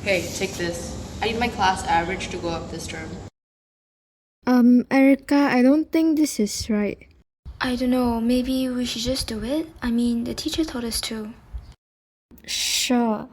Hey, take this. I need my class average to go up this term. Erica, I don't think this is right. I don't know, maybe we should just do it? I mean, the teacher told us to. Sure.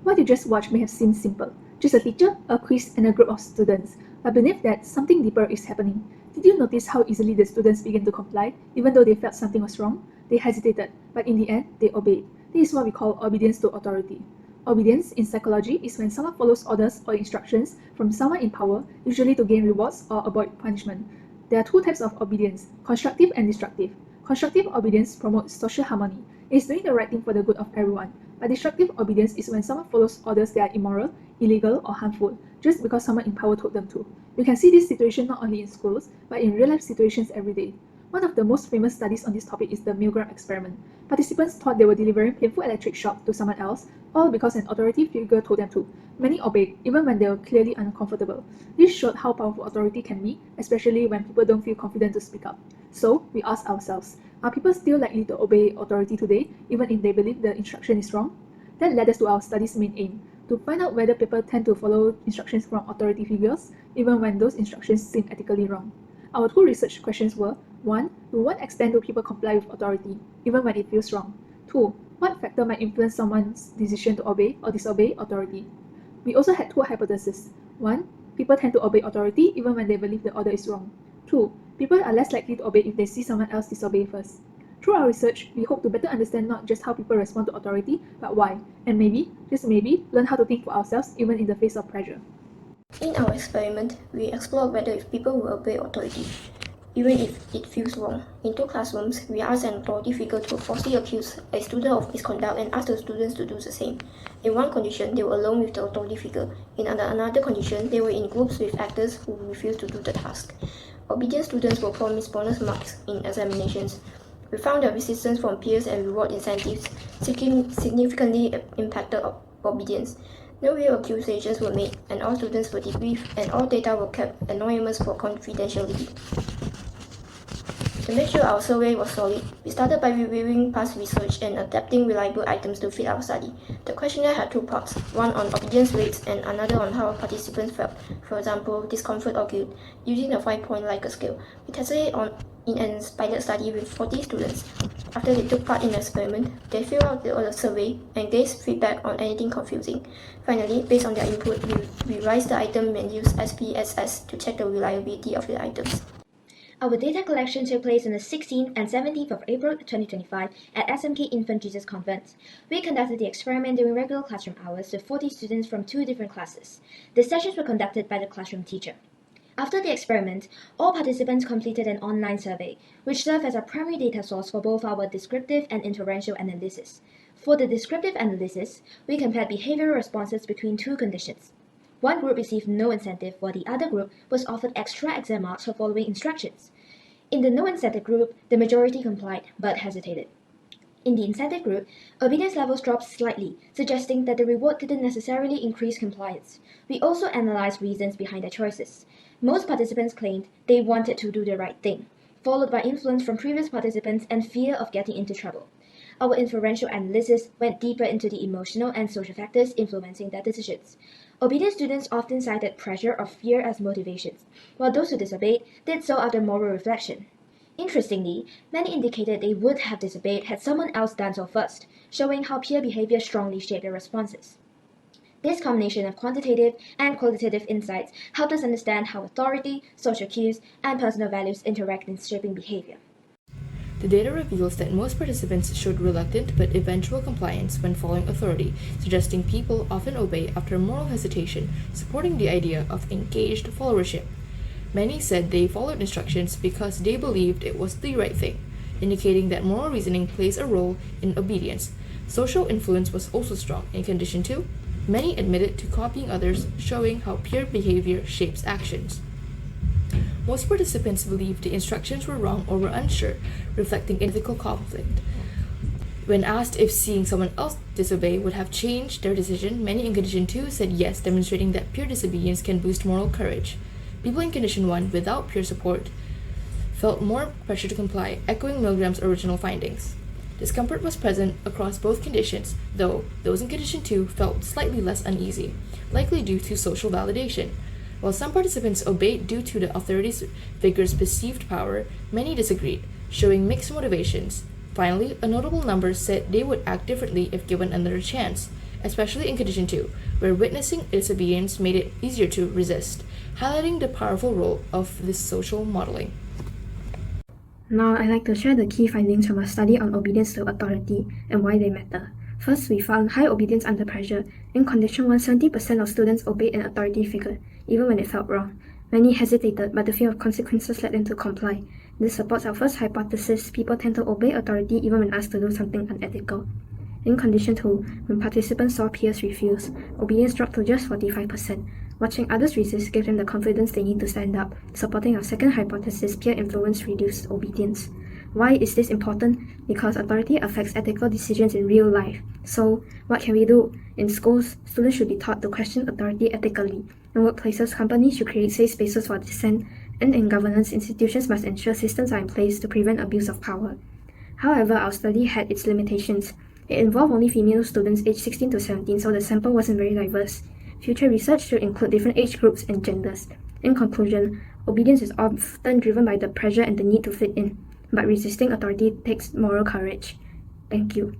What you just watched may have seemed simple. Just a teacher, a quiz, and a group of students. But beneath that, something deeper is happening. Did you notice how easily the students began to comply, even though they felt something was wrong? They hesitated, but in the end, they obeyed. This is what we call obedience to authority. Obedience in psychology is when someone follows orders or instructions from someone in power, usually to gain rewards or avoid punishment. There are two types of obedience, constructive and destructive. Constructive obedience promotes social harmony. It is doing the right thing for the good of everyone. But destructive obedience is when someone follows orders that are immoral, illegal, or harmful, just because someone in power told them to. You can see this situation not only in schools, but in real-life situations every day. One of the most famous studies on this topic is the Milgram experiment. Participants thought they were delivering painful electric shock to someone else, all because an authority figure told them to. Many obeyed, even when they were clearly uncomfortable. This showed how powerful authority can be, especially when people don't feel confident to speak up. So, we ask ourselves, are people still likely to obey authority today, even if they believe the instruction is wrong? That led us to our study's main aim, to find out whether people tend to follow instructions from authority figures, even when those instructions seem ethically wrong. Our two research questions were: 1. To what extent do people comply with authority, even when it feels wrong? 2. What factor might influence someone's decision to obey or disobey authority? We also had two hypotheses. 1. People tend to obey authority even when they believe the order is wrong. 2. People are less likely to obey if they see someone else disobey first. Through our research, we hope to better understand not just how people respond to authority, but why, and maybe, just maybe, learn how to think for ourselves even in the face of pressure. In our experiment, we explored whether if people will obey authority, even if it feels wrong. In two classrooms, we asked an authority figure to falsely accuse a student of misconduct and asked the students to do the same. In one condition, they were alone with the authority figure. In another condition, they were in groups with actors who refused to do the task. Obedient students were promised bonus marks in examinations. We found that resistance from peers and reward incentives significantly impacted obedience. No real accusations were made, and all students were debriefed, and all data were kept anonymous for confidentiality. To make sure our survey was solid, we started by reviewing past research and adapting reliable items to fit our study. The questionnaire had two parts, one on obedience rates and another on how participants felt, for example, discomfort or guilt, using a 5-point Likert scale. We tested it in an pilot study with 40 students. After they took part in the experiment, they filled out the survey and gave feedback on anything confusing. Finally, based on their input, we revised the item and used SPSS to check the reliability of the items. Our data collection took place on the 16th and 17th of April 2025 at SMK Infant Jesus Convent. We conducted the experiment during regular classroom hours with 40 students from two different classes. The sessions were conducted by the classroom teacher. After the experiment, all participants completed an online survey, which served as a primary data source for both our descriptive and inferential analysis. For the descriptive analysis, we compared behavioral responses between two conditions. One group received no incentive, while the other group was offered extra exam marks for following instructions. In the no incentive group, the majority complied, but hesitated. In the incentive group, obedience levels dropped slightly, suggesting that the reward didn't necessarily increase compliance. We also analyzed reasons behind their choices. Most participants claimed they wanted to do the right thing, followed by influence from previous participants and fear of getting into trouble. Our inferential analysis went deeper into the emotional and social factors influencing their decisions. Obedient students often cited pressure or fear as motivations, while those who disobeyed did so out of moral reflection. Interestingly, many indicated they would have disobeyed had someone else done so first, showing how peer behavior strongly shaped their responses. This combination of quantitative and qualitative insights helped us understand how authority, social cues, and personal values interact in shaping behavior. The data reveals that most participants showed reluctant but eventual compliance when following authority, suggesting people often obey after moral hesitation, supporting the idea of engaged followership. Many said they followed instructions because they believed it was the right thing, indicating that moral reasoning plays a role in obedience. Social influence was also strong. In condition 2, many admitted to copying others, showing how peer behavior shapes actions. Most participants believed the instructions were wrong or were unsure, reflecting ethical conflict. When asked if seeing someone else disobey would have changed their decision, many in Condition 2 said yes, demonstrating that peer disobedience can boost moral courage. People in Condition 1, without peer support, felt more pressure to comply, echoing Milgram's original findings. Discomfort was present across both conditions, though those in Condition 2 felt slightly less uneasy, likely due to social validation. While some participants obeyed due to the authorities' figure's perceived power, many disagreed, showing mixed motivations. Finally, a notable number said they would act differently if given another chance, especially in Condition 2, where witnessing disobedience made it easier to resist, highlighting the powerful role of this social modeling. Now, I'd like to share the key findings from a study on obedience to authority and why they matter. First, we found high obedience under pressure. In Condition 1, 70% of students obeyed an authority figure, even when it felt wrong. Many hesitated, but the fear of consequences led them to comply. This supports our first hypothesis: people tend to obey authority even when asked to do something unethical. In Condition 2, when participants saw peers refuse, obedience dropped to just 45%. Watching others resist gave them the confidence they need to stand up, supporting our second hypothesis: peer influence reduced obedience. Why is this important? Because authority affects ethical decisions in real life. So, what can we do? In schools, students should be taught to question authority ethically. In workplaces, companies should create safe spaces for dissent. And in governance, institutions must ensure systems are in place to prevent abuse of power. However, our study had its limitations. It involved only female students aged 16 to 17, so the sample wasn't very diverse. Future research should include different age groups and genders. In conclusion, obedience is often driven by the pressure and the need to fit in, but resisting authority takes moral courage. Thank you.